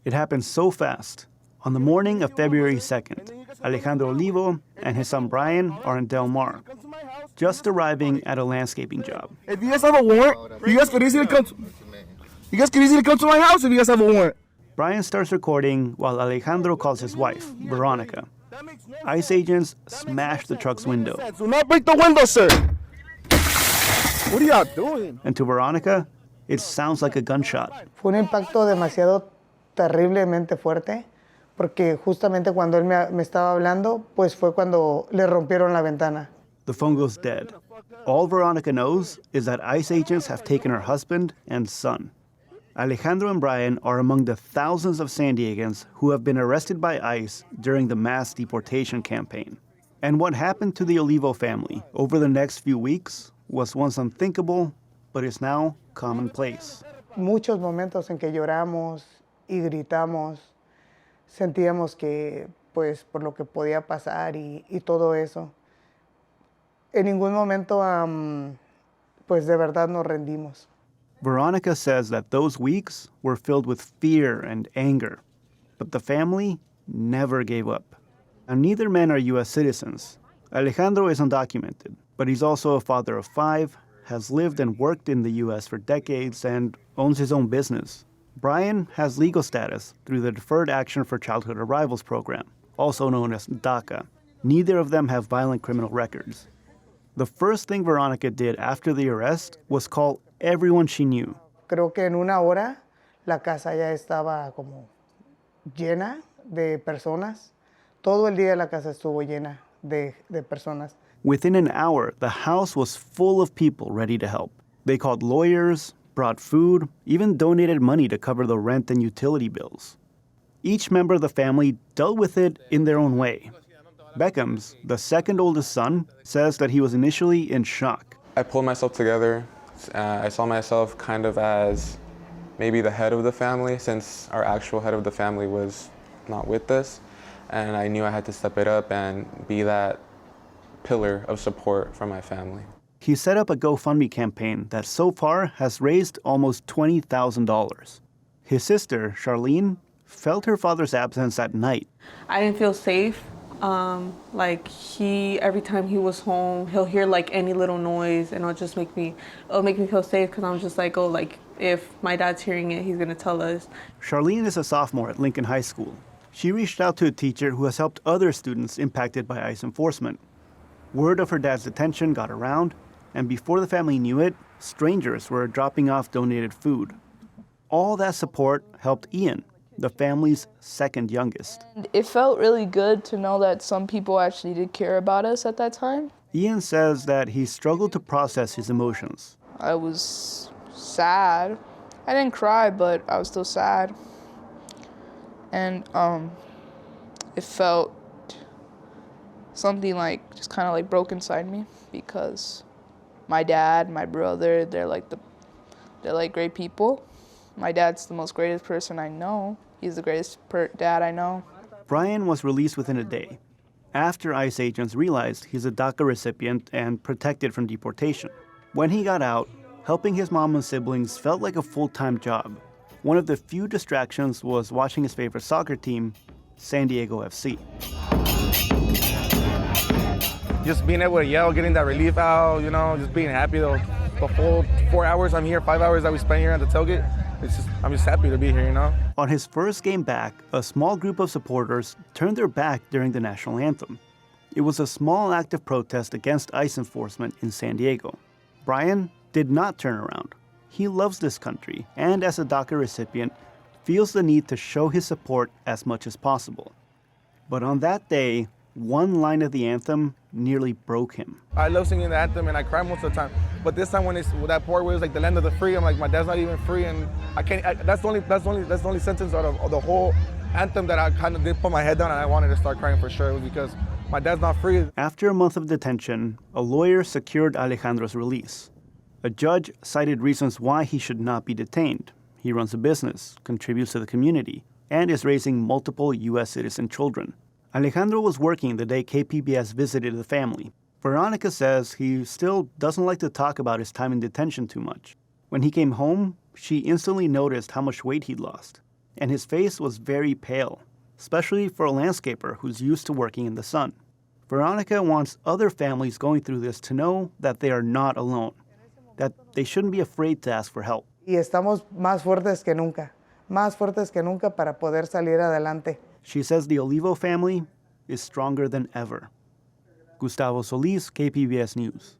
It happened so fast. On the morning of February 2nd, Alejandro Olivo and his son Brian are in Del Mar, just arriving at a landscaping job. If you guys have a warrant, you guys could easily come to my house if you guys have a warrant. Brian starts recording while Alejandro calls his wife, Veronica. ICE agents smash the truck's window. Do not break the window, sir. What are y'all doing? And to Veronica, it sounds like a gunshot. Fue un impacto demasiado terriblemente fuerte, porque justamente cuando él me estaba hablando, pues fue cuando le rompieron la ventana. The phone goes dead. All Veronica knows is that ICE agents have taken her husband and son. Alejandro and Brian are among the thousands of San Diegans who have been arrested by ICE during the mass deportation campaign. And what happened to the Olivo family over the next few weeks was once unthinkable, but is now commonplace. Muchos momentos en que lloramos y gritamos, sentíamos que, pues, por lo que podía pasar y todo eso. En ningún momento, pues, de verdad nos rendimos. Veronica says that those weeks were filled with fear and anger, but the family never gave up. And neither men are U.S. citizens. Alejandro is undocumented, but he's also a father of 5, has lived and worked in the U.S. for decades, and owns his own business. Brian has legal status through the Deferred Action for Childhood Arrivals program, also known as DACA. Neither of them have violent criminal records. The first thing Veronica did after the arrest was call everyone she knew. Creo que en una hora la casa ya estaba como llena de personas. Todo el día la casa estuvo llena de personas. Within an hour, the house was full of people ready to help. They called lawyers, brought food, even donated money to cover the rent and utility bills. Each member of the family dealt with it in their own way. Beckham's, the second oldest son, says that he was initially in shock. I pulled myself together. I saw myself kind of as maybe the head of the family, since our actual head of the family was not with us. And I knew I had to step it up and be that pillar of support for my family. He set up a GoFundMe campaign that so far has raised almost $20,000. His sister, Charlene, felt her father's absence at night. I didn't feel safe. Every time he was home, he'll hear like any little noise, and it'll make me feel safe, because I'm just like, if my dad's hearing it, he's gonna tell us. Charlene is a sophomore at Lincoln High School. She reached out to a teacher who has helped other students impacted by ICE enforcement. Word of her dad's detention got around, and before the family knew it, strangers were dropping off donated food. All that support helped Ian, the family's second youngest. It felt really good to know that some people actually did care about us at that time. Ian says that he struggled to process his emotions. I was sad. I didn't cry, but I was still sad. And it felt something like just kind of like broke inside me, because my dad, my brother, they're like great people. My dad's the most greatest person I know. He's the greatest dad I know. Brian was released within a day, after ICE agents realized he's a DACA recipient and protected from deportation. When he got out, helping his mom and siblings felt like a full-time job. One of the few distractions was watching his favorite soccer team, San Diego FC. Just being able to yell, getting that relief out, just being happy the full 4 hours I'm here, 5 hours that we spent here at the tailgate. I'm just happy to be here, On his first game back, a small group of supporters turned their back during the national anthem. It was a small act of protest against ICE enforcement in San Diego. Brian did not turn around. He loves this country, and as a DACA recipient, feels the need to show his support as much as possible. But on that day, one line of the anthem nearly broke him. I love singing the anthem, and I cry most of the time. But this time when that part where it's like the land of the free, I'm like, my dad's not even free, and I can't. That's the only sentence out of the whole anthem that I kind of did put my head down, and I wanted to start crying for sure. It was because my dad's not free. After a month of detention, a lawyer secured Alejandro's release. A judge cited reasons why he should not be detained. He runs a business, contributes to the community, and is raising multiple U.S. citizen children. Alejandro was working the day KPBS visited the family. Veronica says he still doesn't like to talk about his time in detention too much. When he came home, she instantly noticed how much weight he'd lost. and his face was very pale, especially for a landscaper who's used to working in the sun. Veronica wants other families going through this to know that they are not alone, that they shouldn't be afraid to ask for help. Y estamos más fuertes que nunca para poder salir adelante. She says the Olivo family is stronger than ever. Gustavo Solis, KPBS News.